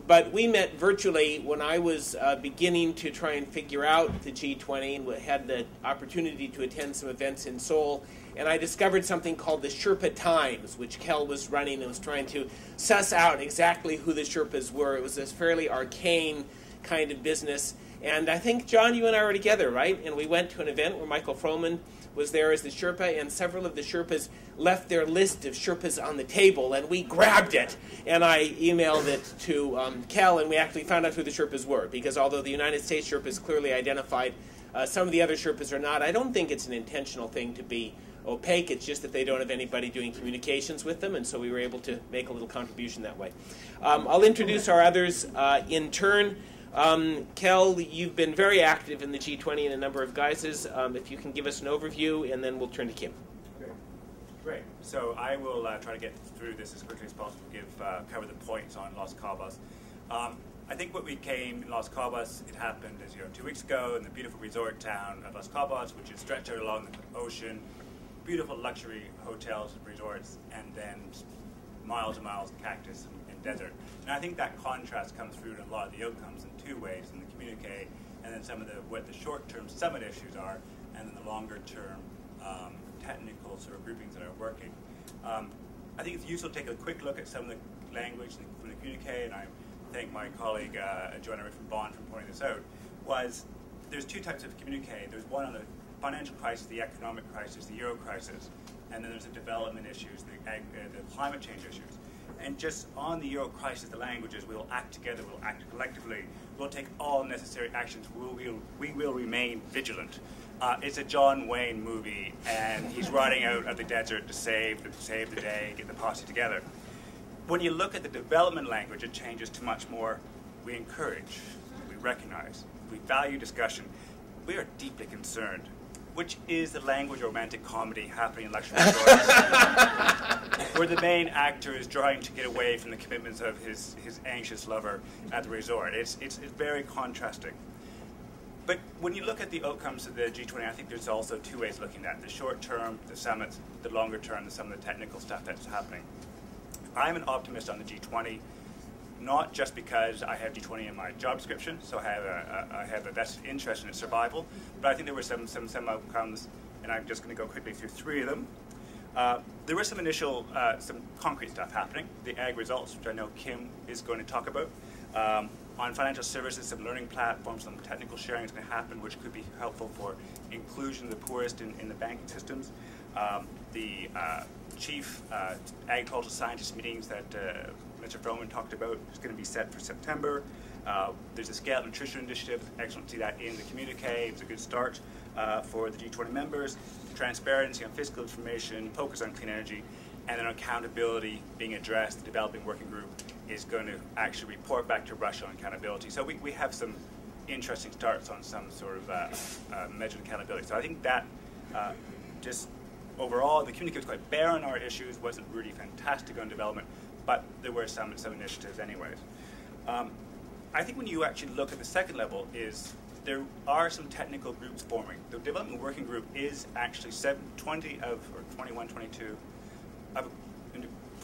But we met virtually when I was beginning to try and figure out the G20 and had the opportunity to attend some events in Seoul. And I discovered something called the Sherpa Times, which Kel was running and was trying to suss out exactly who the Sherpas were. It was this fairly arcane kind of business. And I think, John, you and I were together, right? And we went to an event where Michael Froman was there as the Sherpa, and several of the Sherpas left their list of Sherpas on the table, and we grabbed it. And I emailed it to Kel, and we actually found out who the Sherpas were, because although the United States Sherpas clearly identified, some of the other Sherpas are not. I don't think it's an intentional thing to be opaque. It's just that they don't have anybody doing communications with them, and so we were able to make a little contribution that way. I'll introduce our others in turn. Kel, you've been very active in the G20 in a number of guises. If you can give us an overview, and then we'll turn to Kim. Great. So I will try to get through this as quickly as possible, cover the points on Los Cabos. I think what we came in Los Cabos, it happened, as you know, 2 weeks ago in the beautiful resort town of Los Cabos, which is stretched out along the ocean, beautiful luxury hotels and resorts, and then miles and miles of cactus and desert. And I think that contrast comes through in a lot of the outcomes in two ways, in the communique, and then some of what the short-term summit issues are, and then the longer-term technical sort of groupings that are working. I think it's useful to take a quick look at some of the language from the communique, and I thank my colleague Joanna from Bond for pointing this out, there's two types of communique. There's one on the financial crisis, the economic crisis, the euro crisis, and then there's the development issues, the climate change issues. And just on the euro crisis, the language is we'll act together, we'll act collectively, we'll take all necessary actions, we will remain vigilant. It's a John Wayne movie, and he's riding out of the desert to save the day, get the posse together. When you look at the development language, it changes to much more, we encourage, we recognize, we value discussion, we are deeply concerned, which is the language of romantic comedy happening in luxury resorts, where the main actor is trying to get away from the commitments of his anxious lover at the resort. It's very contrasting. But when you look at the outcomes of the G20, I think there's also two ways of looking at it. The short term, the summits, the longer term, some of the technical stuff that's happening. I'm an optimist on the G20, not just because I have G20 in my job description, so I have a vested interest in its survival, but I think there were some outcomes, and I'm just going to go quickly through three of them. There was some initial, some concrete stuff happening. The ag results, which I know Kim is going to talk about. On financial services, some learning platforms, some technical sharing is going to happen, which could be helpful for inclusion of the poorest in the banking systems. The chief agricultural scientist meetings that Mr. Froman talked about is going to be set for September. There's a scale nutrition initiative. Excellent to see that in the communique. It's a good start for the G20 members. Transparency on fiscal information, focus on clean energy, and then accountability being addressed. The developing working group is going to actually report back to Russia on accountability. So we have some interesting starts on some sort of measured accountability. So I think that just overall, the communique was quite bare on our issues, wasn't really fantastic on development, but there were some initiatives anyways. I think when you actually look at the second level there are some technical groups forming. The development working group is actually 21, 22, of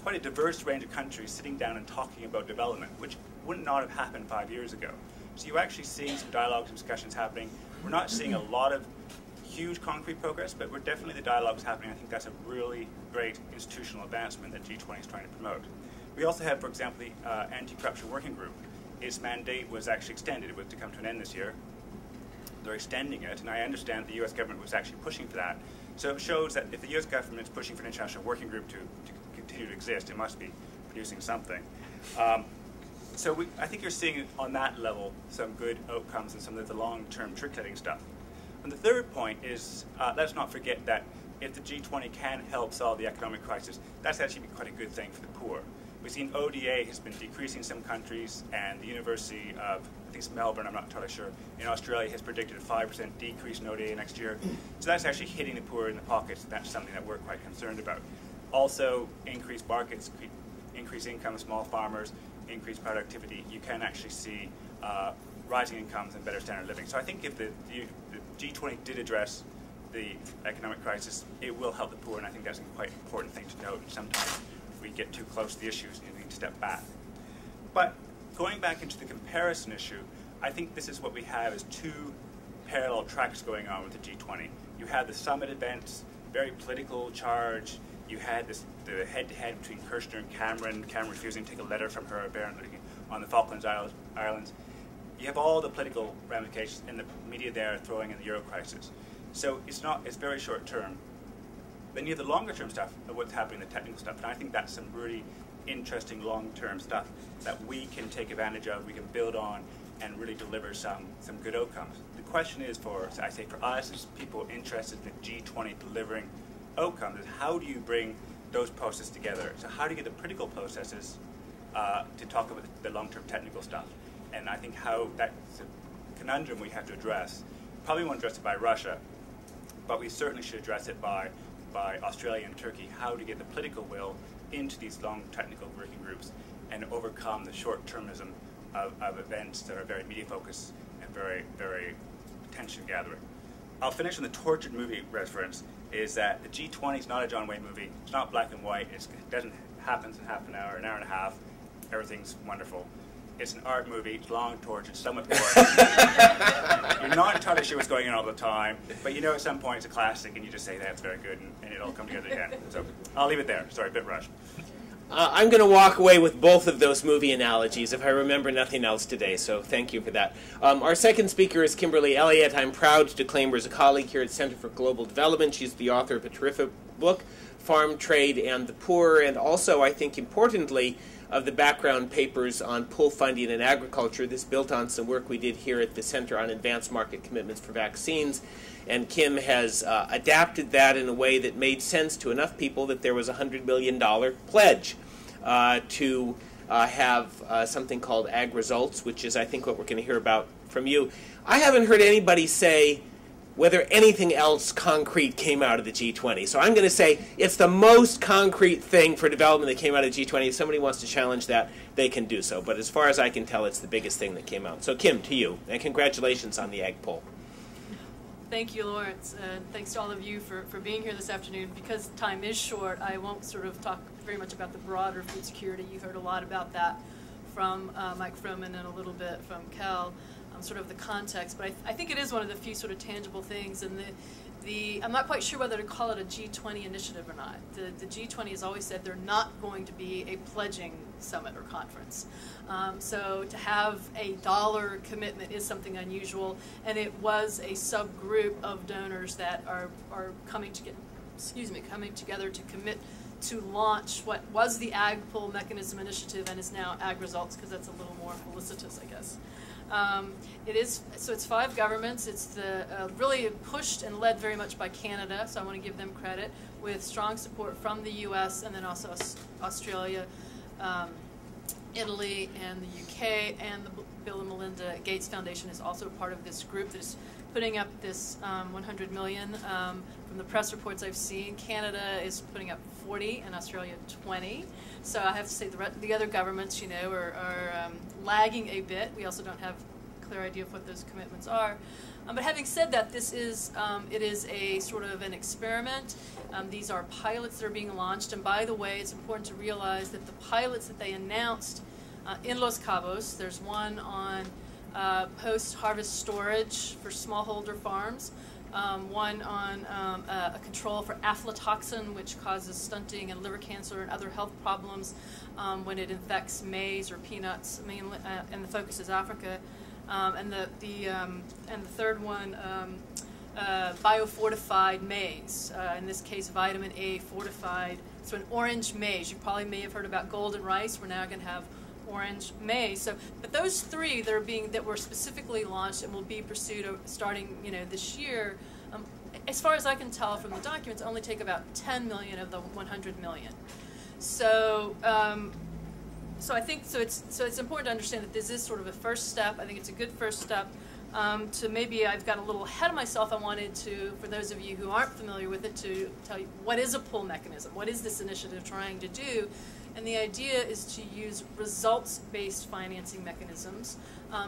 quite a diverse range of countries sitting down and talking about development, which would not have happened 5 years ago. So you're actually seeing some dialogues and discussions happening. We're not seeing a lot of huge concrete progress, but we're definitely the dialogues happening. I think that's a really great institutional advancement that G20 is trying to promote. We also have, for example, the anti-corruption working group. Its mandate was actually extended. It was to come to an end this year. They're extending it, and I understand the US government was actually pushing for that. So it shows that if the US government is pushing for an international working group to continue to exist, it must be producing something. So I think you're seeing on that level some good outcomes and some of the long-term trickling stuff. And the third point is, let's not forget that if the G20 can help solve the economic crisis, that's actually quite a good thing for the poor. We've seen ODA has been decreasing in some countries, and the University of, I think it's Melbourne, I'm not entirely sure, in Australia has predicted a 5% decrease in ODA next year. So that's actually hitting the poor in the pockets, and that's something that we're quite concerned about. Also, increased markets, increased income of small farmers, increased productivity. You can actually see rising incomes and better standard of living. So I think if the G20 did address the economic crisis, it will help the poor, and I think that's a quite important thing to note. Sometimes we get too close to the issues and we need to step back. But going back into the comparison issue, I think this is what we have is two parallel tracks going on with the G20. You have the summit events, very political charge. You had the head-to-head between Kirchner and Cameron refusing to take a letter from her apparently on the Falklands Islands. You have all the political ramifications and the media there throwing in the Euro crisis. So it's very short term. Then you have the longer term stuff of what's happening, the technical stuff, and I think that's some really interesting long-term stuff that we can take advantage of, we can build on, and really deliver some good outcomes. The question is for us as people interested in the G20 delivering outcomes, is how do you bring those processes together? So how do you get the political processes to talk about the long-term technical stuff? And I think how that's a conundrum we have to address. Probably won't address it by Russia, but we certainly should address it by Australia and Turkey, how to get the political will into these long technical working groups and overcome the short-termism of events that are very media-focused and very, very attention-gathering. I'll finish on the tortured movie reference, is that the G20 is not a John Wayne movie. It's not black and white. It doesn't happen in half an hour and a half. Everything's wonderful. It's an art movie. It's long, tortured, somewhat boring. You're not entirely sure what's going on all the time, but you know at some point it's a classic, and you just say that's very good, and it'll come together again. So I'll leave it there. Sorry, a bit rushed. I'm going to walk away with both of those movie analogies if I remember nothing else today, so thank you for that. Our second speaker is Kimberly Elliott. I'm proud to claim her as a colleague here at Center for Global Development. She's the author of a terrific book, Farm, Trade, and the Poor, and also, I think importantly, of the background papers on pool funding in agriculture. This built on some work we did here at the Center on Advanced Market Commitments for Vaccines, and Kim has adapted that in a way that made sense to enough people that there was a $100 million pledge to have something called Ag Results, which is, I think, what we're going to hear about from you. I haven't heard anybody say whether anything else concrete came out of the G20. So I'm going to say it's the most concrete thing for development that came out of the G20. If somebody wants to challenge that, they can do so. But as far as I can tell, it's the biggest thing that came out. So Kim, to you, and congratulations on the Ag poll. Thank you, Lawrence, and thanks to all of you for being here this afternoon. Because time is short, I won't sort of talk very much about the broader food security. You heard a lot about that from Mike Froman and a little bit from Cal, sort of the context. But I think it is one of the few sort of tangible things. And I'm not quite sure whether to call it a G20 initiative or not. The G20 has always said they're not going to be a pledging summit or conference. So to have a dollar commitment is something unusual, and it was a subgroup of donors that are coming together to commit to launch what was the Ag Pull Mechanism Initiative and is now Ag Results, because that's a little more felicitous, I guess. It's 5 governments. It's really pushed and led very much by Canada, so I want to give them credit, with strong support from the U.S. and then also Australia, Italy, and the UK, and the Bill and Melinda Gates Foundation is also part of this group that is putting up this $100 million. From the press reports I've seen, Canada is putting up 40 and Australia 20. So I have to say the other governments, you know, are lagging a bit. We also don't have a clear idea of what those commitments are. But having said that, this is it is a sort of an experiment. These are pilots that are being launched. And by the way, it's important to realize that the pilots that they announced in Los Cabos, there's one on post-harvest storage for smallholder farms, one on a control for aflatoxin, which causes stunting and liver cancer and other health problems when it infects maize or peanuts, mainly, and the focus is Africa. And the third one, biofortified maize, in this case vitamin A fortified, so an orange maize. You probably may have heard about golden rice. We're now going to have orange maize. So, but those 3 that were specifically launched and will be pursued starting, you know, this year, as far as I can tell from the documents, only take about 10 million of the 100 million. So, so I think it's important to understand that this is sort of a first step. I think it's a good first step. To maybe I've got a little ahead of myself. I wanted to, for those of you who aren't familiar with it, to tell you what is a pull mechanism. What is this initiative trying to do? And the idea is to use results-based financing mechanisms.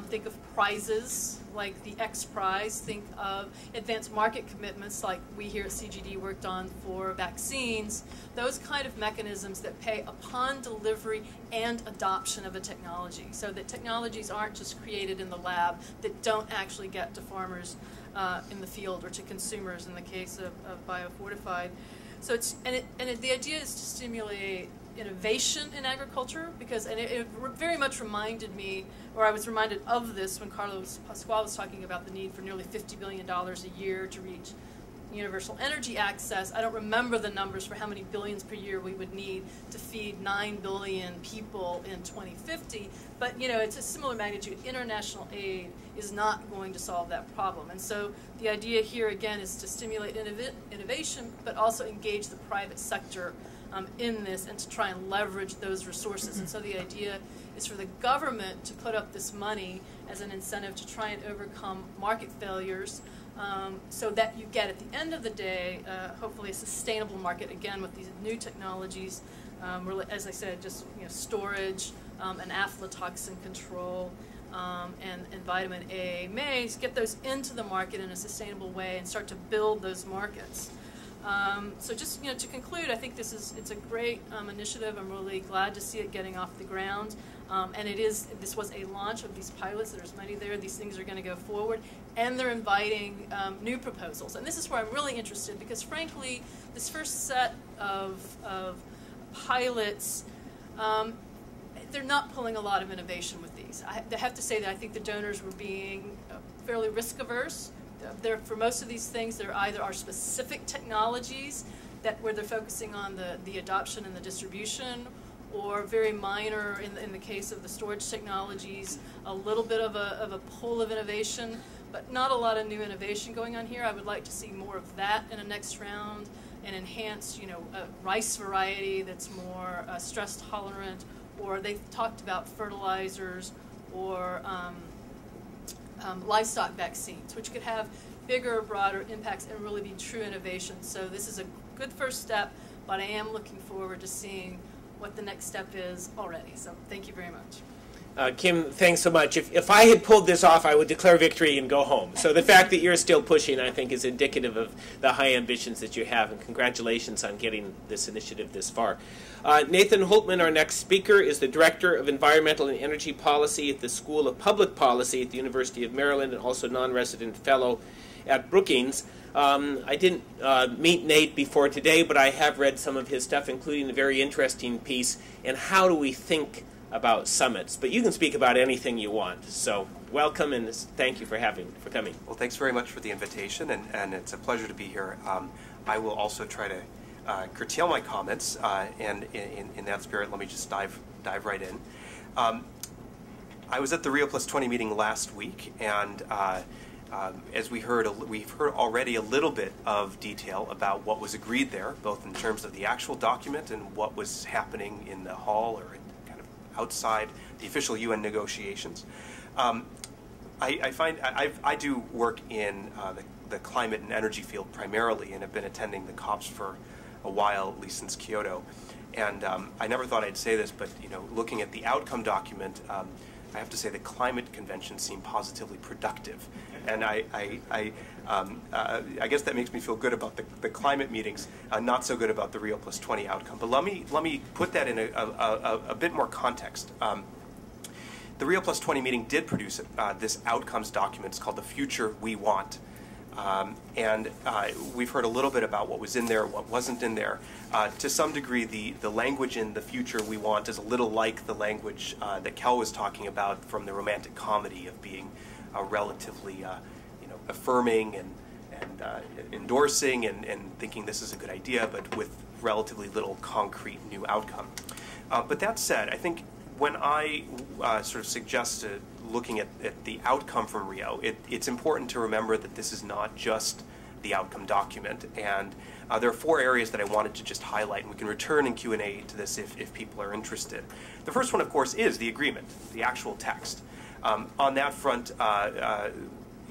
Think of prizes like the X Prize. Think of advanced market commitments like we here at CGD worked on for vaccines. Those kind of mechanisms that pay upon delivery and adoption of a technology, so that technologies aren't just created in the lab that don't actually get to farmers in the field or to consumers in the case of biofortified. So it's, the idea is to stimulate innovation in agriculture, because it very much reminded me, or I was reminded of this when Carlos Pascual was talking about the need for nearly $50 billion a year to reach universal energy access. I don't remember the numbers for how many billions per year we would need to feed 9 billion people in 2050, but it's a similar magnitude. International aid is not going to solve that problem. And so the idea here again is to stimulate innovation, but also engage the private sector in this and to try and leverage those resources. And so the idea is for the government to put up this money as an incentive to try and overcome market failures, so that you get, at the end of the day, hopefully a sustainable market, again, with these new technologies, as I said, just storage and aflatoxin control and vitamin A, maize, get those into the market in a sustainable way and start to build those markets. So just to conclude, I think it's a great initiative. I'm really glad to see it getting off the ground. And this was a launch of these pilots. There's many there. These things are going to go forward. And they're inviting new proposals. And this is where I'm really interested, because frankly, this first set of pilots, they're not pulling a lot of innovation with these. I have to say that I think the donors were being fairly risk averse. For most of these things, there either are specific technologies where they're focusing on the adoption and the distribution, or very minor, in the case of the storage technologies, a little bit of a pull of innovation, but not a lot of new innovation going on here. I would like to see more of that in a next round, an enhanced, a rice variety that's more stress tolerant, or they've talked about fertilizers or livestock vaccines, which could have bigger, broader impacts and really be true innovation. So this is a good first step, but I am looking forward to seeing what the next step is already. So thank you very much. Kim, thanks so much. If I had pulled this off, I would declare victory and go home. So the fact that you're still pushing, I think, is indicative of the high ambitions that you have, and congratulations on getting this initiative this far. Nathan Holtman, our next speaker, is the Director of Environmental and Energy Policy at the School of Public Policy at the University of Maryland, and also non-resident fellow at Brookings. I didn't meet Nate before today, but I have read some of his stuff, including a very interesting piece, and how do we think about summits. But you can speak about anything you want. So welcome, and thank you for coming. Well, thanks very much for the invitation, and it's a pleasure to be here. I will also try to curtail my comments, and in that spirit, let me just dive right in. I was at the Rio+20 meeting last week, and as we've heard already a little bit of detail about what was agreed there, both in terms of the actual document and what was happening in the hall or kind of outside the official UN negotiations. I do work in the climate and energy field primarily, and have been attending the COPs for a while, at least since Kyoto. And I never thought I'd say this, but looking at the outcome document, I have to say the climate convention seemed positively productive, and I guess that makes me feel good about the climate meetings, not so good about the Rio+20 outcome. But let me put that in a bit more context. The Rio+20 meeting did produce this outcomes document. It's called The Future We Want. And we've heard a little bit about what was in there, what wasn't in there. To some degree, the language in The Future We Want is a little like the language that Kel was talking about from the romantic comedy of being relatively affirming and endorsing and thinking this is a good idea, but with relatively little concrete new outcome. But that said, I think when I sort of suggest looking at the outcome from Rio, it's important to remember that this is not just the outcome document. And there are 4 areas that I wanted to just highlight, and we can return in Q&A to this if people are interested. The first one, of course, is the agreement, the actual text. On that front,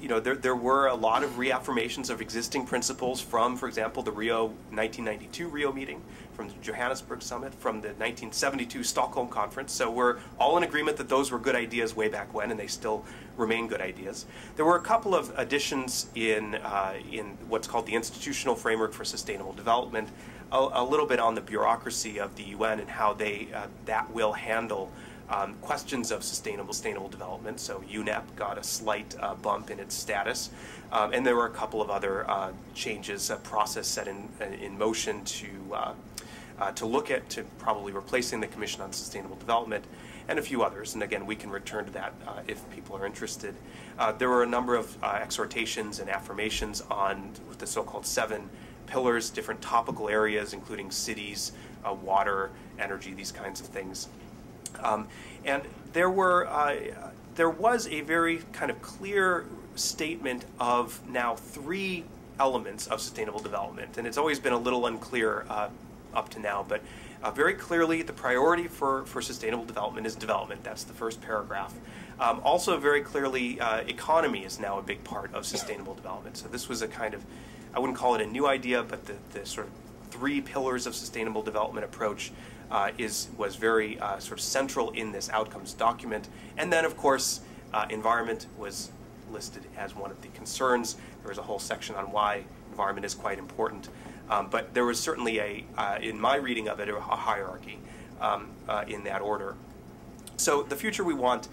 you know, there were a lot of reaffirmations of existing principles from, for example, the 1992 Rio meeting, from the Johannesburg Summit, from the 1972 Stockholm Conference. So we're all in agreement that those were good ideas way back when, and they still remain good ideas. There were a couple of additions in what's called the Institutional Framework for Sustainable Development, a little bit on the bureaucracy of the UN and how that will handle questions of sustainable development. So UNEP got a slight bump in its status, and there were a couple of other changes, a process set in motion to look at probably replacing the Commission on Sustainable Development, and a few others. And again, we can return to that if people are interested. There were a number of exhortations and affirmations on the so-called 7 pillars, different topical areas, including cities, water, energy, these kinds of things. And there was a very kind of clear statement of now 3 elements of sustainable development, and it's always been a little unclear up to now, but very clearly the priority for sustainable development is development. That's the first paragraph. Also very clearly economy is now a big part of sustainable development. So this was a kind of, I wouldn't call it a new idea, but the sort of 3 pillars of sustainable development approach was very sort of central in this outcomes document. And then, of course, environment was listed as one of the concerns. There was a whole section on why environment is quite important. But there was certainly in my reading of it, a hierarchy in that order. So the future we want,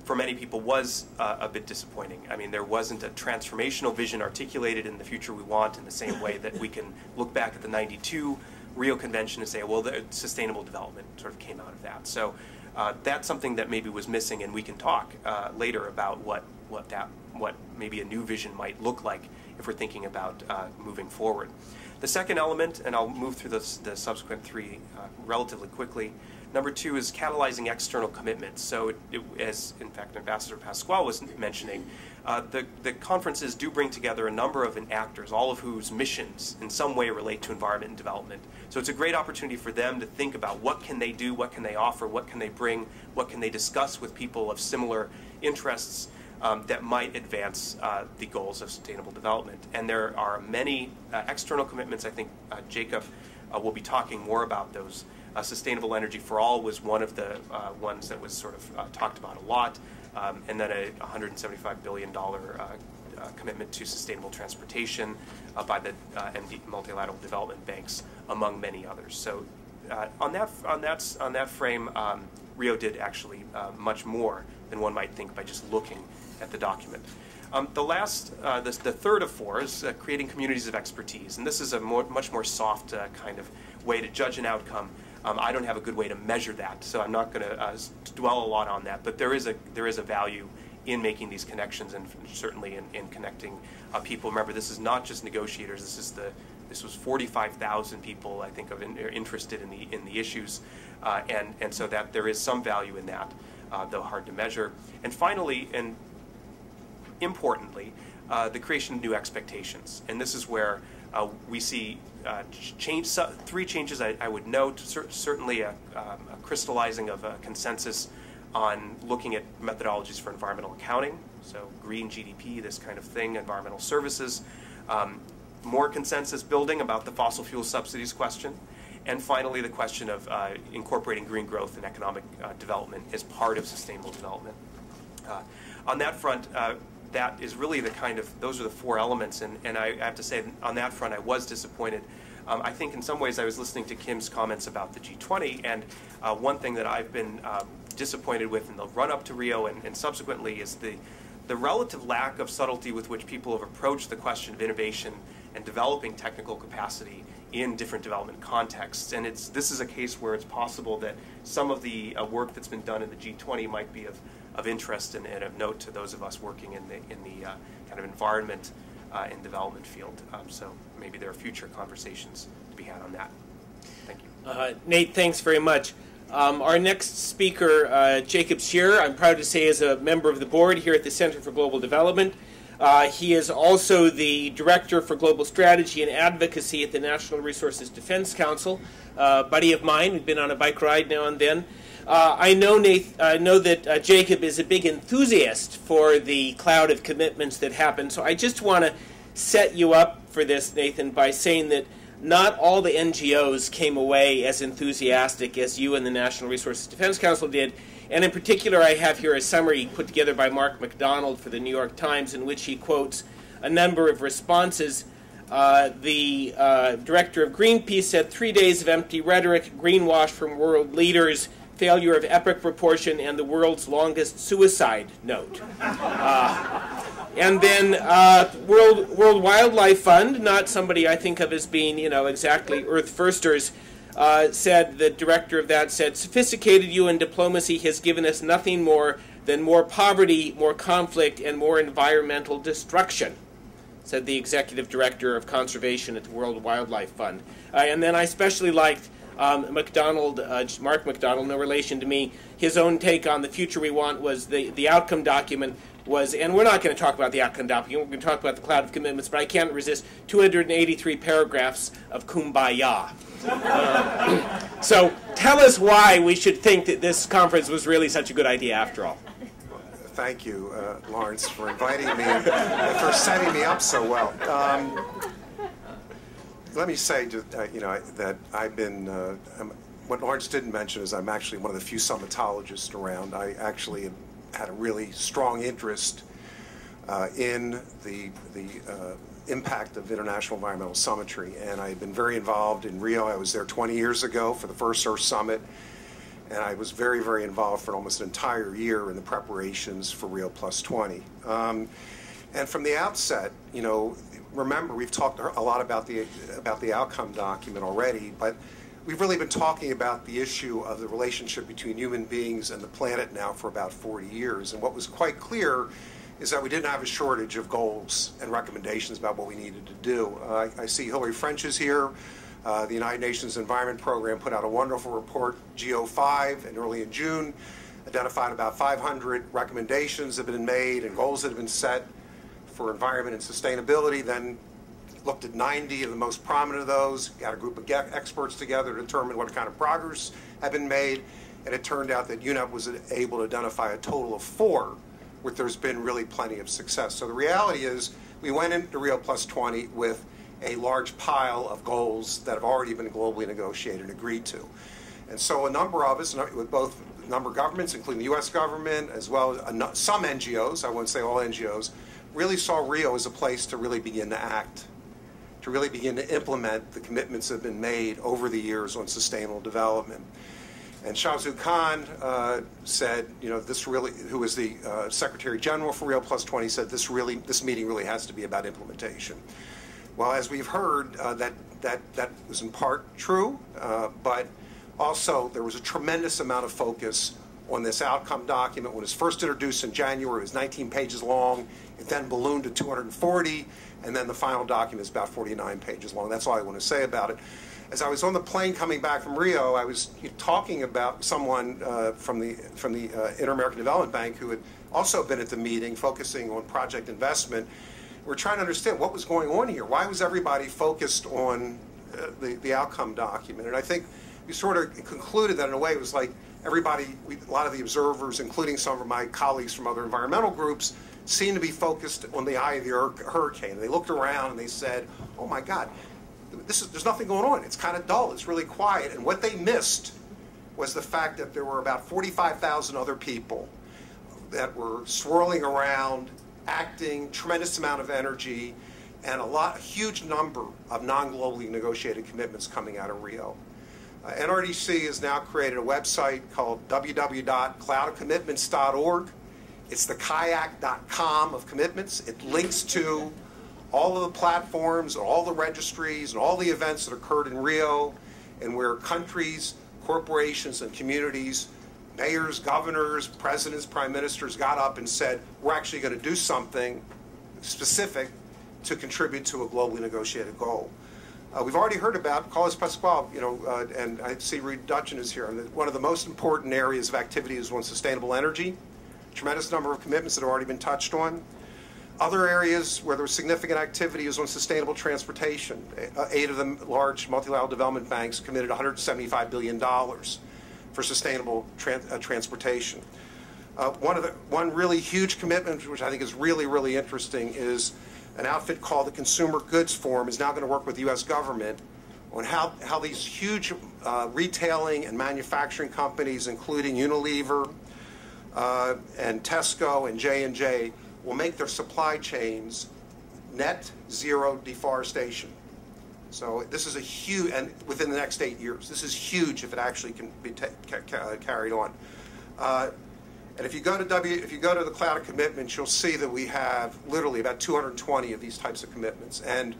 for many people, was a bit disappointing. I mean, there wasn't a transformational vision articulated in the future we want in the same way that we can look back at the 92 Rio Convention and say, well, the sustainable development sort of came out of that. So that's something that maybe was missing, and we can talk later about what maybe a new vision might look like if we're thinking about moving forward. The second element, and I'll move through the subsequent 3 relatively quickly. Number 2 is catalyzing external commitments. So as, in fact, Ambassador Pasquale was mentioning, the conferences do bring together a number of actors, all of whose missions in some way relate to environment and development. So it's a great opportunity for them to think about what can they do, what can they offer, what can they bring, what can they discuss with people of similar interests that might advance the goals of sustainable development. And there are many external commitments. I think Jacob will be talking more about those. Sustainable energy for all was one of the ones that was sort of talked about a lot, and then a $175 billion commitment to sustainable transportation by the multilateral development banks, among many others. So on that frame, Rio did actually much more than one might think by just looking at the document. The third of 4 is creating communities of expertise, and this is a much more soft kind of way to judge an outcome. I don't have a good way to measure that, so I'm not going to dwell a lot on that. But there is a value in making these connections, and certainly in connecting people. Remember, this is not just negotiators. This was 45,000 people, I think, interested in the issues, and so that there is some value in that, though hard to measure. And finally, and importantly, the creation of new expectations, and this is where we see 3 changes I would note. Certainly a crystallizing of a consensus on looking at methodologies for environmental accounting, so green GDP, this kind of thing, environmental services. More consensus building about the fossil fuel subsidies question. And finally, the question of incorporating green growth and economic development as part of sustainable development. On that front, that is really those are the 4 elements, and I have to say, on that front, I was disappointed. I think in some ways I was listening to Kim's comments about the G20, and one thing that I've been disappointed with in the run-up to Rio and subsequently is the relative lack of subtlety with which people have approached the question of innovation and developing technical capacity in different development contexts. And this is a case where it's possible that some of the work that's been done in the G20 might be of interest and of note to those of us working in the kind of environment and development field. So maybe there are future conversations to be had on that. Thank you. Nate, thanks very much. Our next speaker, Jacob Scheer, I'm proud to say is a member of the board here at the Center for Global Development. He is also the Director for Global Strategy and Advocacy at the National Resources Defense Council. Buddy of mine, we've been on a bike ride now and then. I know that Jacob is a big enthusiast for the cloud of commitments that happened. So I just want to set you up for this, Nathan, by saying that not all the NGOs came away as enthusiastic as you and the National Resources Defense Council did. And in particular, I have here a summary put together by Mark MacDonald for the New York Times in which he quotes a number of responses. The director of Greenpeace said, 3 days of empty rhetoric, greenwash from world leaders, failure of epic proportion, and the world's longest suicide note. And then World Wildlife Fund, not somebody I think of as being, exactly earth firsters, said, the director of that said, sophisticated UN diplomacy has given us nothing more than more poverty, more conflict, and more environmental destruction, said the executive director of conservation at the World Wildlife Fund. And then I especially liked Mark MacDonald, no relation to me, his own take on the future we want was the outcome document was, and we're not going to talk about the outcome document, we're going to talk about the cloud of commitments, but I can't resist 283 paragraphs of kumbaya. So tell us why we should think that this conference was really such a good idea after all. Thank you, Lawrence, for inviting me and for setting me up so well. Let me say, that I've been, what Lawrence didn't mention is I'm actually one of the few summitologists around. I actually had a really strong interest in the impact of international environmental summitry, and I've been very involved in Rio. I was there 20 years ago for the first Earth Summit, and I was very, very involved for almost an entire year in the preparations for Rio+20. And from the outset, remember, we've talked a lot about the outcome document already, but we've really been talking about the issue of the relationship between human beings and the planet now for about 40 years. And what was quite clear is that we didn't have a shortage of goals and recommendations about what we needed to do. I see Hillary French is here. The United Nations Environment Program put out a wonderful report, GO5, and early in June, identified about 500 recommendations that have been made and goals that have been set for environment and sustainability, then looked at 90 of the most prominent of those, got a group of experts together to determine what kind of progress had been made, and it turned out that UNEP was able to identify a total of 4, where there's been really plenty of success. So the reality is we went into Rio+20 with a large pile of goals that have already been globally negotiated and agreed to. And so a number of us, with both a number of governments, including the US government, as well as some NGOs, I wouldn't say all NGOs, really saw Rio as a place to really begin to act, to really begin to implement the commitments that have been made over the years on sustainable development. And Shahzoo Khan said, this really, who was the Secretary General for Rio+20, said this meeting really has to be about implementation. Well, as we've heard, that was in part true, but also there was a tremendous amount of focus on this outcome document. When it was first introduced in January, it was 19 pages long. It then ballooned to 240, and then the final document is about 49 pages long. That's all I want to say about it. As I was on the plane coming back from Rio, I was talking about someone from the Inter-American Development Bank who had also been at the meeting focusing on project investment. We're trying to understand what was going on here. Why was everybody focused on the outcome document? And I think we sort of concluded that in a way it was like everybody, a lot of the observers, including some of my colleagues from other environmental groups, seemed to be focused on the eye of the hurricane. They looked around and they said, oh my God, there's nothing going on. It's kind of dull. It's really quiet. And what they missed was the fact that there were about 45,000 other people that were swirling around, acting, tremendous amount of energy, and a huge number of non-globally negotiated commitments coming out of Rio. NRDC has now created a website called www.cloudofcommitments.org. It's the kayak.com of commitments. It links to all of the platforms, all the registries, and all the events that occurred in Rio, and where countries, corporations, and communities, mayors, governors, presidents, prime ministers got up and said, we're actually going to do something specific to contribute to a globally negotiated goal. We've already heard about Carlos Pascual, and I see Reed Dutchin is here. One of the most important areas of activity is on sustainable energy. Tremendous number of commitments that have already been touched on. Other areas where there was significant activity is on sustainable transportation. 8 of the large multilateral development banks committed $175 billion for sustainable transportation. One really huge commitment, which I think is really, really interesting, is an outfit called the Consumer Goods Forum is now going to work with the U.S. government on how these huge retailing and manufacturing companies, including Unilever and Tesco and J&J, will make their supply chains net zero deforestation. So this is a huge, and within the next 8 years, this is huge if it actually can be carried on. And if you go to the Cloud of Commitments, you'll see that we have literally about 220 of these types of commitments. And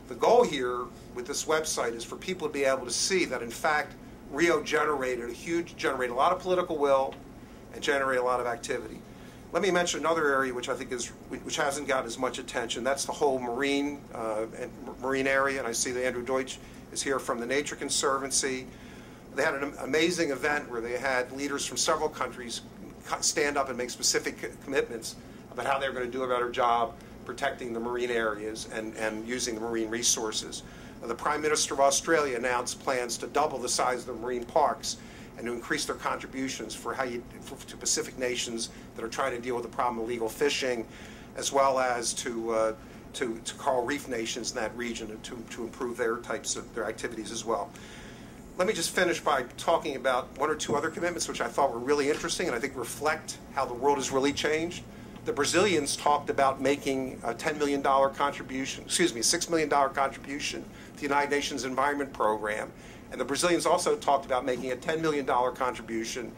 the goal here with this website is for people to be able to see that, in fact, Rio generated a lot of political will and generated a lot of activity. Let me mention another area which I think which hasn't gotten as much attention. That's the whole marine area. And I see that Andrew Deutsch is here from the Nature Conservancy. They had an amazing event where they had leaders from several countries stand up and make specific commitments about how they're going to do a better job protecting the marine areas and using the marine resources. The Prime Minister of Australia announced plans to double the size of the marine parks and to increase their contributions to Pacific nations that are trying to deal with the problem of illegal fishing, as well as to coral reef nations in that region to improve their activities as well. Let me just finish by talking about one or two other commitments which I thought were really interesting and I think reflect how the world has really changed. The Brazilians talked about making a $10 million contribution, $6 million contribution to the United Nations Environment Program. And the Brazilians also talked about making a $10 million contribution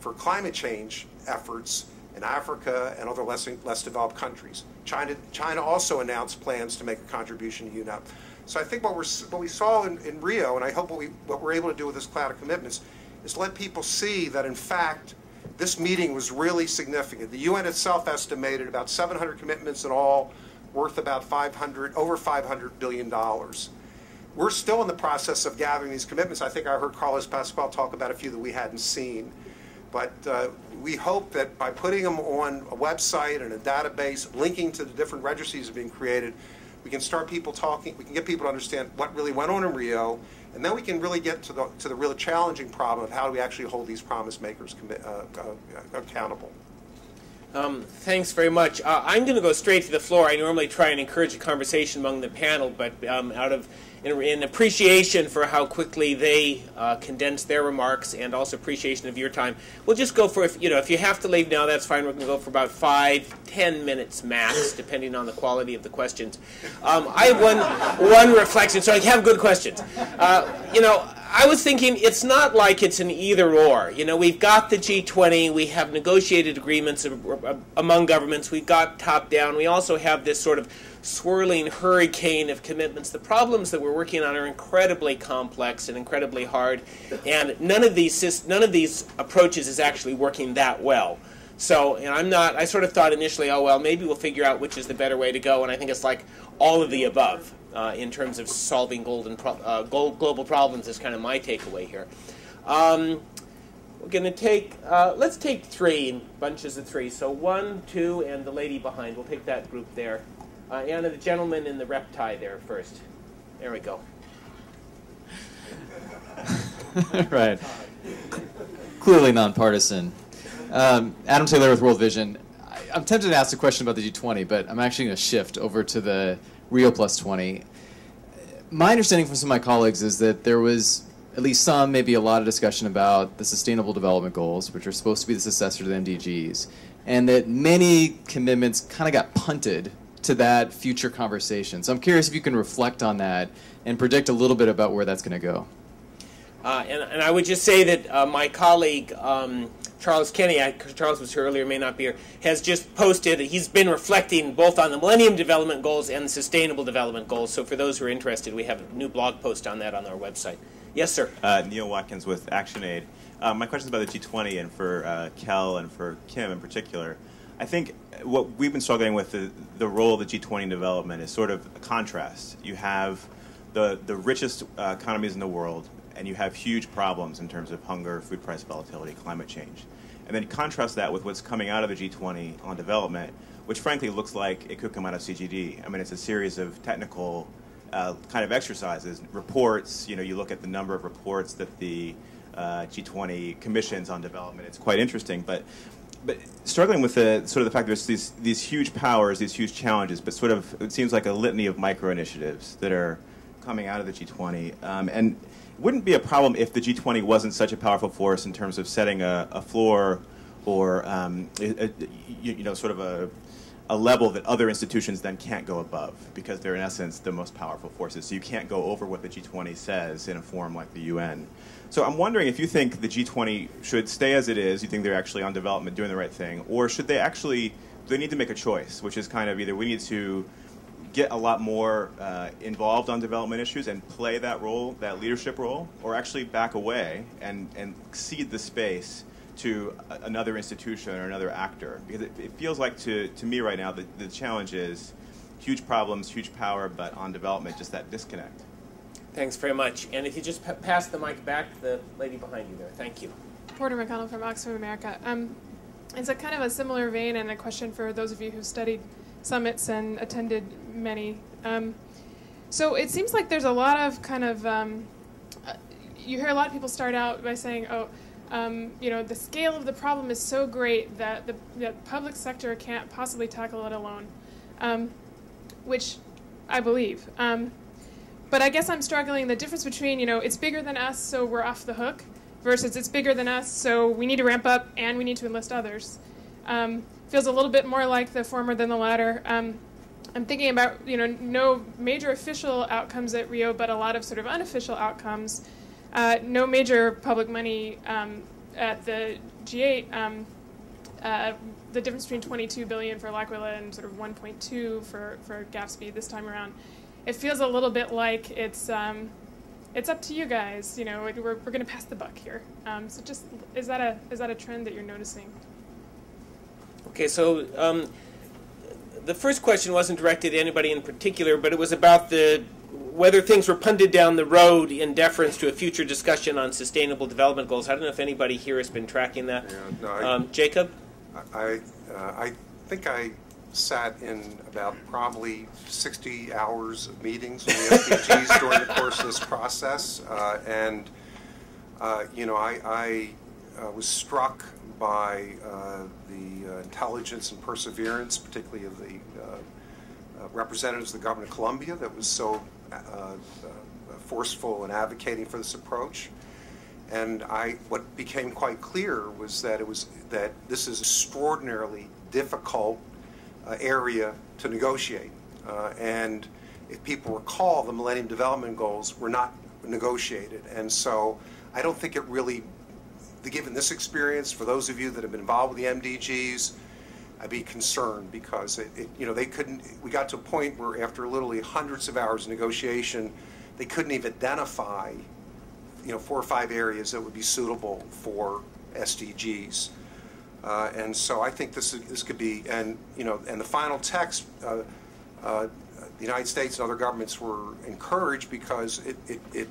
for climate change efforts in Africa and other less developed countries. China also announced plans to make a contribution to UNEP. So I think what we saw in Rio, and I hope what we're able to do with this Cloud of Commitments, is let people see that, in fact, this meeting was really significant. The UN itself estimated about 700 commitments in all, worth about over $500 billion. We're still in the process of gathering these commitments. I think I heard Carlos Pascual talk about a few that we hadn't seen. But we hope that by putting them on a website and a database, linking to the different registries that are being created, we can start people talking, we can get people to understand what really went on in Rio, and then we can really get to the really challenging problem of how do we actually hold these promise makers accountable. Thanks very much. I'm going to go straight to the floor. I normally try and encourage a conversation among the panel, but in appreciation for how quickly they condensed their remarks and also appreciation of your time, we'll just go for, if you have to leave now, that's fine. We're going to go for about 5-10 minutes max, depending on the quality of the questions. I have one reflection, so I have good questions. I was thinking it's not like it's an either-or. We've got the G20, we have negotiated agreements among governments, we've got top-down, we also have this sort of swirling hurricane of commitments. The problems that we're working on are incredibly complex and incredibly hard, and none of these approaches is actually working that well. So, I sort of thought initially, oh well, maybe we'll figure out which is the better way to go, and I think it's like all of the above. In terms of solving global problems is kind of my takeaway here. We're going to take, let's take three, bunches of three. So 1, 2, and the lady behind. We'll take that group there. Anna, the gentleman in the rep tie there first. There we go. Right. Clearly nonpartisan. Adam Taylor with World Vision. I'm tempted to ask a question about the G20, but I'm actually going to shift over to the Rio+20. My understanding from some of my colleagues is that there was at least some, maybe a lot of discussion about the Sustainable Development Goals, which are supposed to be the successor to the MDGs, and that many commitments kind of got punted to that future conversation. So I'm curious if you can reflect on that and predict a little bit about where that's going to go. And I would just say that my colleague, Charles Kenny, Charles was here earlier, may not be here, has just posted, he's been reflecting both on the Millennium Development Goals and the Sustainable Development Goals. So for those who are interested, we have a new blog post on that on our website. Yes, sir. Neil Watkins with ActionAid. My question is about the G20 and for Kel and for Kim in particular. I think what we've been struggling with, the role of the G20 in development is sort of a contrast. You have the richest economies in the world, and you have huge problems in terms of hunger, food price volatility, climate change. And then contrast that with what's coming out of the G20 on development, which frankly looks like it could come out of CGD. I mean, it's a series of technical kind of exercises, reports. You look at the number of reports that the G20 commissions on development. It's quite interesting, but struggling with the sort of the fact that there's these huge powers, these huge challenges, but sort of it seems like a litany of micro initiatives that are coming out of the G20. And it wouldn't be a problem if the G20 wasn't such a powerful force in terms of setting a floor or sort of a level that other institutions then can't go above, because they're in essence the most powerful forces. So you can't go over what the G20 says in a forum like the UN. So I'm wondering if you think the G20 should stay as it is, you think they're actually on development doing the right thing, or should they actually, they need to make a choice, which is kind of either we need to get a lot more involved on development issues and play that role, that leadership role, or actually back away and cede the space to another institution or another actor. Because it feels like to me right now the challenge is huge problems, huge power, but on development, just that disconnect. Thanks very much. And if you just pass the mic back to the lady behind you there. Thank you. Porter McConnell from Oxfam America. It's a kind of a similar vein and a question for those of you who've studied summits and attended many. So it seems like there's a lot of kind of, you hear a lot of people start out by saying, the scale of the problem is so great that the public sector can't possibly tackle it alone, which I believe. But I guess I'm struggling the difference between, it's bigger than us, so we're off the hook, versus it's bigger than us, so we need to ramp up and we need to enlist others. Feels a little bit more like the former than the latter. I'm thinking about, no major official outcomes at Rio, but a lot of sort of unofficial outcomes. No major public money at the G8. The difference between 22 billion for L'Aquila and sort of 1.2 for Gatsby this time around. It feels a little bit like it's up to you guys. We're going to pass the buck here. So just is that a trend that you're noticing? Okay, so the first question wasn't directed at anybody in particular, but it was about whether things were punted down the road in deference to a future discussion on sustainable development goals. I don't know if anybody here has been tracking that. Yeah, no, Jacob? I think I sat in about probably 60 hours of meetings with the SDGs during the course of this process, I was struck by the intelligence and perseverance, particularly of the representatives of the government of Colombia, that was so forceful in advocating for this approach. And what became quite clear was that this is extraordinarily difficult area to negotiate. And if people recall, the Millennium Development Goals were not negotiated. And so I don't think it really, given this experience, for those of you that have been involved with the MDGs, I'd be concerned because they couldn't, we got to a point where after literally hundreds of hours of negotiation, they couldn't even identify 4 or 5 areas that would be suitable for SDGs. And so I think this could be, and the final text, the United States and other governments were encouraged because it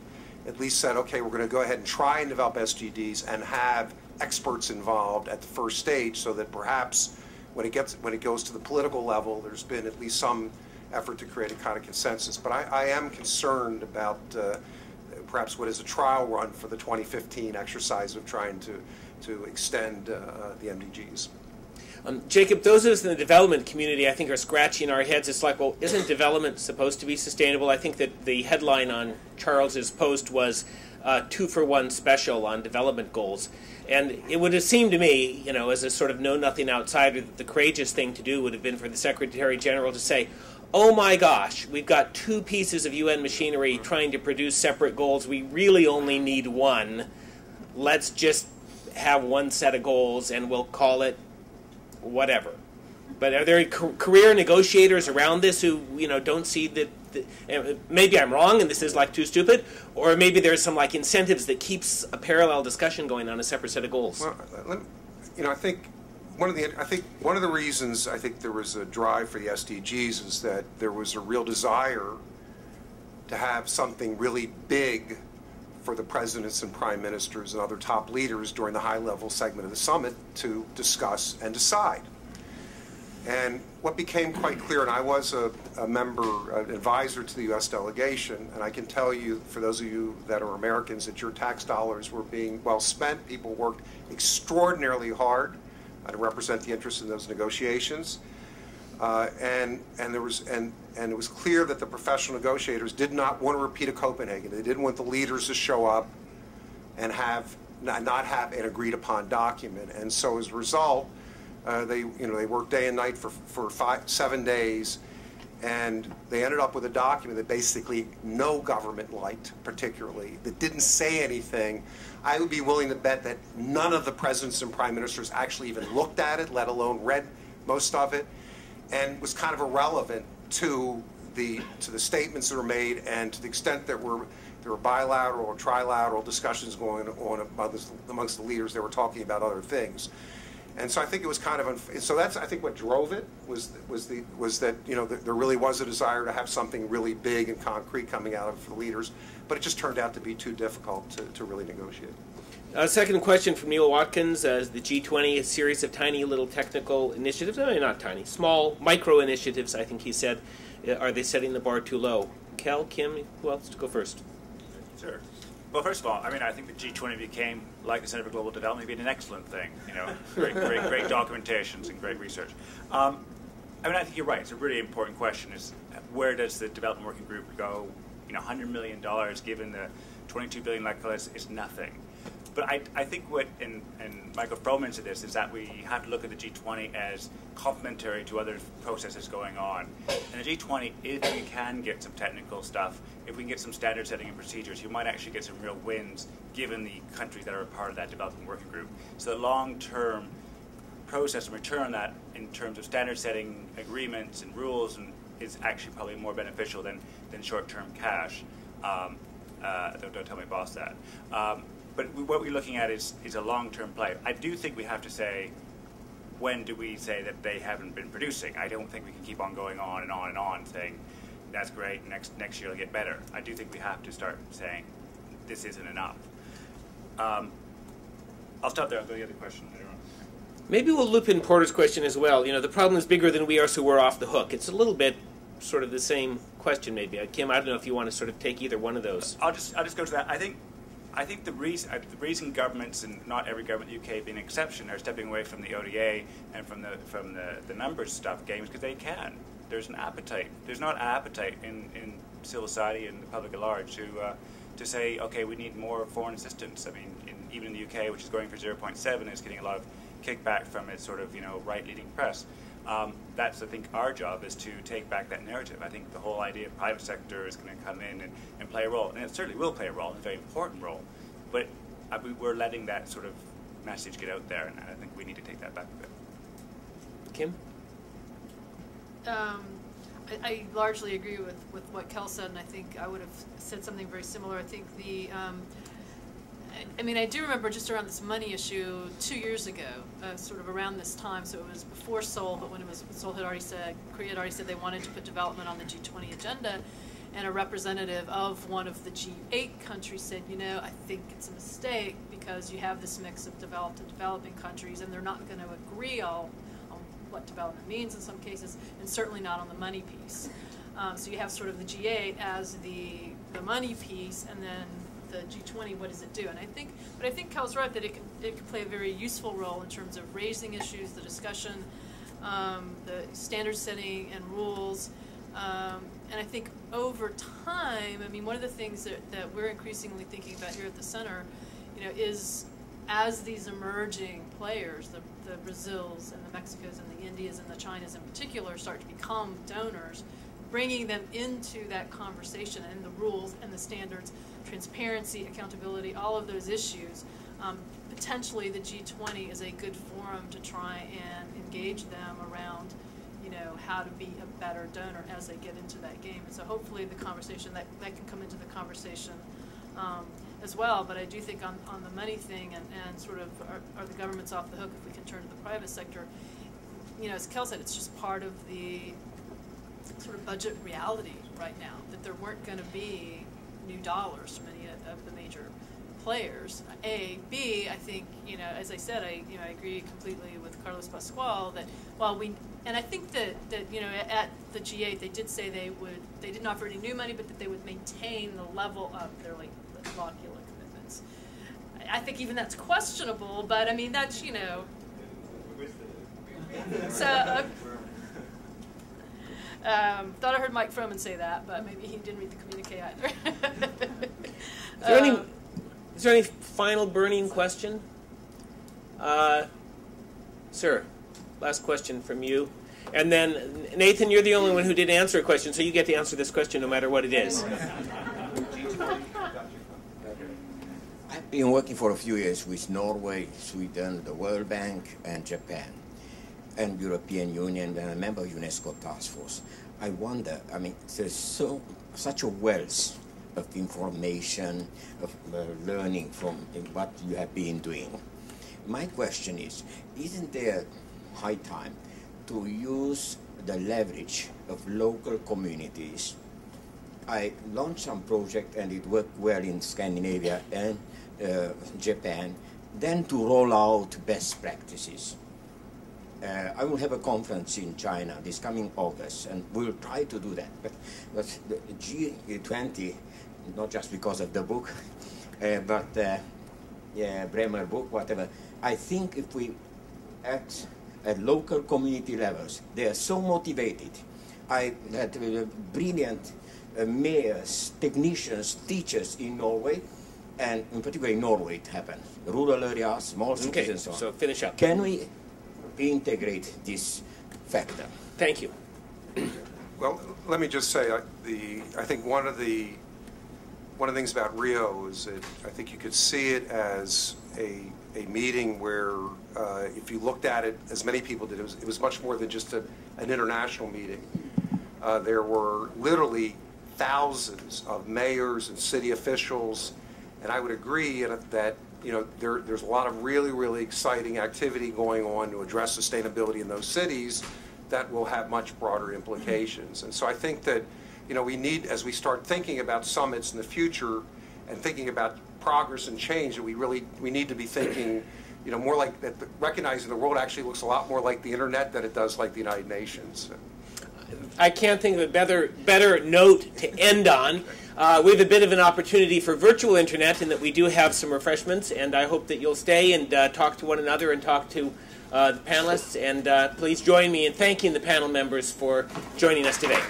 at least said, okay, we're going to go ahead and try and develop SDGs and have experts involved at the first stage, so that perhaps when it goes to the political level, there's been at least some effort to create a kind of consensus. But I am concerned about perhaps what is a trial run for the 2015 exercise of trying to extend the MDGs. Jacob, those of us in the development community, I think, are scratching our heads. It's like, well, isn't development supposed to be sustainable? I think that the headline on Charles's post was 2-for-1 special on development goals. And it would have seemed to me, as a sort of know-nothing outsider, that the courageous thing to do would have been for the Secretary General to say, oh my gosh, we've got 2 pieces of UN machinery trying to produce separate goals. We really only need one. Let's just have one set of goals and we'll call it whatever. But are there career negotiators around this who don't see that? Maybe I'm wrong and this is like too stupid, or maybe there's some like incentives that keeps a parallel discussion going on a separate set of goals. Well, I think one of the reasons I think there was a drive for the SDGs is that there was a real desire to have something really big for the presidents and prime ministers and other top leaders during the high-level segment of the summit to discuss and decide. And what became quite clear, and I was a member, an advisor to the U.S. delegation, and I can tell you, for those of you that are Americans, that your tax dollars were being well spent. People worked extraordinarily hard to represent the interests in those negotiations. And it was clear that the professional negotiators did not want to repeat a Copenhagen. They didn't want the leaders to show up and not have an agreed upon document. And so as a result, they worked day and night for 7 days, and they ended up with a document that basically no government liked particularly, that didn't say anything. I would be willing to bet that none of the presidents and prime ministers actually even looked at it, let alone read most of it, and was kind of irrelevant to the statements that were made, and to the extent that there were bilateral or trilateral discussions going on amongst the leaders. They were talking about other things. And so I think it was kind of so that's, I think, what drove it was that there really was a desire to have something really big and concrete coming out of the leaders, but it just turned out to be too difficult to really negotiate. Second question from Neil Watkins. The G20, a series of tiny little technical initiatives, not tiny, small micro initiatives, I think he said. Are they setting the bar too low? Kel, Kim, who wants to go first? Sure. Well, first of all, I think the G20 became, like the Center for Global Development, being an excellent thing. Great documentations and great research. I think you're right. It's a really important question: is where does the development working group go? $100 million given the $22 billion is nothing. But I think what, and Michael Froman said this, is that we have to look at the G20 as complementary to other processes going on. And the G20, if we can get some technical stuff, if we can get some standard setting and procedures, you might actually get some real wins given the countries that are a part of that development working group. So the long-term process and return on that in terms of standard setting agreements and rules is actually probably more beneficial than short-term cash. Don't tell my boss that. But what we're looking at is a long-term play. I do think we have to say, when do we say that they haven't been producing? I don't think we can keep on going on and on and on saying, that's great, next year it'll get better. I do think we have to start saying, this isn't enough. I'll stop there. I'll go to the other question later on. Maybe we'll loop in Porter's question as well. The problem is bigger than we are, so we're off the hook. It's a little bit sort of the same question, maybe. Kim, I don't know if you want to sort of take either one of those. I'll just go to that. I think the reason governments, and not every government in the UK being an exception, are stepping away from the ODA and from the numbers stuff games because they can. There's an appetite. There's not an appetite in civil society and the public at large to say, okay, we need more foreign assistance. Even in the UK, which is going for 0.7, is getting a lot of kickback from its sort of right-leading press. That's, I think, our job is to take back that narrative. I think the whole idea of private sector is going to come in and play a role, and it certainly will play a role, a very important role, but we're letting that sort of message get out there, and I think we need to take that back a bit. Kim? I largely agree with what Kel said, and I think I would have said something very similar. I think I do remember just around this money issue 2 years ago, sort of around this time, so it was before Seoul, but when Seoul had already said, Korea had already said they wanted to put development on the G20 agenda, and a representative of one of the G8 countries said, I think it's a mistake because you have this mix of developed and developing countries, and they're not going to agree on what development means in some cases, and certainly not on the money piece. So you have sort of the G8 as the money piece, and then the G20, what does it do? And I think Cal's right that it can play a very useful role in terms of raising issues, the discussion, the standard setting and rules. And I think over time, one of the things that we're increasingly thinking about here at the center, is as these emerging players, the Brazils and the Mexicos and the Indias and the Chinas in particular, start to become donors, bringing them into that conversation and the rules and the standards, transparency, accountability, all of those issues. Potentially the G20 is a good forum to try and engage them around, how to be a better donor as they get into that game. And so hopefully the conversation, that can come into the conversation as well. But I do think on the money thing and sort of are the governments off the hook if we can turn to the private sector, as Kel said, it's just part of the sort of budget reality right now, that there weren't going to be new dollars from any of the major players. A, B, I think, you know, as I said, I agree completely with Carlos Pascual that while and I think that you know, at the G8 they did say they didn't offer any new money, but that they would maintain the level of their Lockula commitments. I think even that's questionable, but I mean that's, you know. So. Thought I heard Mike Froman say that, but maybe he didn't read the communique either. Is there any final burning question? Sir, last question from you. And then, Nathan, you're the only one who did answer a question, so you get to answer this question no matter what it is. I've been working for a few years with Norway, Sweden, the World Bank, and Japan, and European Union, and a member of UNESCO Task Force. I wonder, I mean, there's such a wealth of information, of learning from what you have been doing. My question is, isn't there high time to use the leverage of local communities? I launched some project and it worked well in Scandinavia and Japan, then to roll out best practices. I will have a conference in China this coming August, and we'll try to do that. But the G20, not just because of the book, but Bremer book, whatever, I think if we act at local community levels, they are so motivated. I had brilliant mayors, technicians, teachers in Norway, and in particular in Norway it happened. Rural areas, small cities, and so on. So finish up. Can we integrate this factor? Thank you. Well, let me just say, I think one of the things about Rio is that I think you could see it as a meeting where, if you looked at it, as many people did, it was much more than just an international meeting. There were literally thousands of mayors and city officials, and I would agree that there's a lot of really, really exciting activity going on to address sustainability in those cities that will have much broader implications. And so I think that we need, as we start thinking about summits in the future and thinking about progress and change, that we need to be thinking more like that, recognizing the world actually looks a lot more like the internet than it does like the United Nations. I can't think of a better note to end on. We have a bit of an opportunity for virtual internet in that we do have some refreshments, and I hope that you'll stay and talk to one another and talk to the panelists. And please join me in thanking the panel members for joining us today.